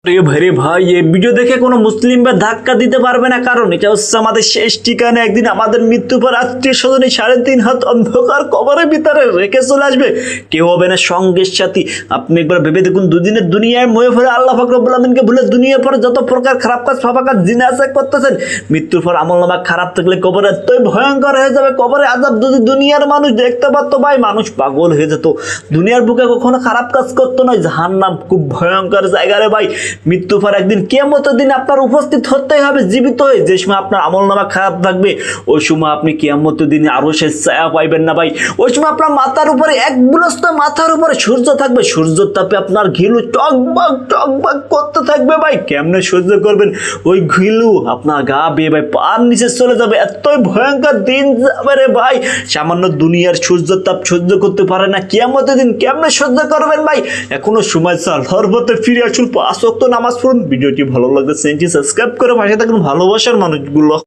প্রিয় ভাইরে ভাই, এই ভিডিও দেখে কোনো মুসলিম বা ধাক্কা দিতে পারবে না, কারণ এটা হচ্ছে আমাদের শেষ ঠিকানা। একদিন আমাদের মৃত্যুর পর আত্মীয় স্বজনে 3.5 হাত অন্ধকার কবরের ভিতরে রেখে চলে আসবে, কেউ হবে না সঙ্গের সাথী। আপনি একবার ভেবে দেখুন, দুদিনের দুনিয়ায় ময়ে ফেলে আল্লাহ পাক রব্বুল আলামিনকে ভুলে দুনিয়ার পরে যত প্রকার খারাপ কাজ ফাঁপা কাজ জিনা করতেছেন, মৃত্যুর পর আমলনামা খারাপ থাকলে কবরে এতই ভয়ঙ্কর হয়ে যাবে। কবরে আযাব যদি দুনিয়ার মানুষ দেখতে পারতো ভাই, মানুষ পাগল হয়ে যেত। দুনিয়ার বুকে কখনো খারাপ কাজ করতো নয়, জাহান্নাম খুব ভয়ঙ্কর জায়গা রে ভাই। মৃত্যুর পর একদিন কিয়ামতের দিন আপনার উপস্থিত হতেই হবে জীবিত হয়ে। যে সময় আপনার আমলনামা খারাপ থাকবে, ওই সময় আপনি কিয়ামতের দিনে আরো সে ছায়া পাইবেন না ভাই। ওই সময় আপনার মাথার উপরে এক বুলস্ত মাথার উপরে সূর্য থাকবে, সূর্যের তাপে আপনার ঘিলু টকবক টকবক করতে থাকবে ভাই। কেমনে সহ্য করবেন ওই ঘিলু? আপনার গা বেয়ে ভাই পার নিচে চলে যাবে, এতই ভয়ঙ্কর দিন যাবে রে ভাই। সামান্য দুনিয়ার সূর্যের তাপ সহ্য করতে পারে না, কিয়ামতের দিন কেমনে সহ্য করবেন ভাই? এখনো সময় চাল, হরবতে ফিরে আসুন, 5 ওয়াক্ত নামাজ পড়ুন। ভিডিওটি ভালো লাগলে চ্যানেলটি সাবস্ক্রাইব করে পাশে থাকুন ভালোবাসার মানুষগুলো।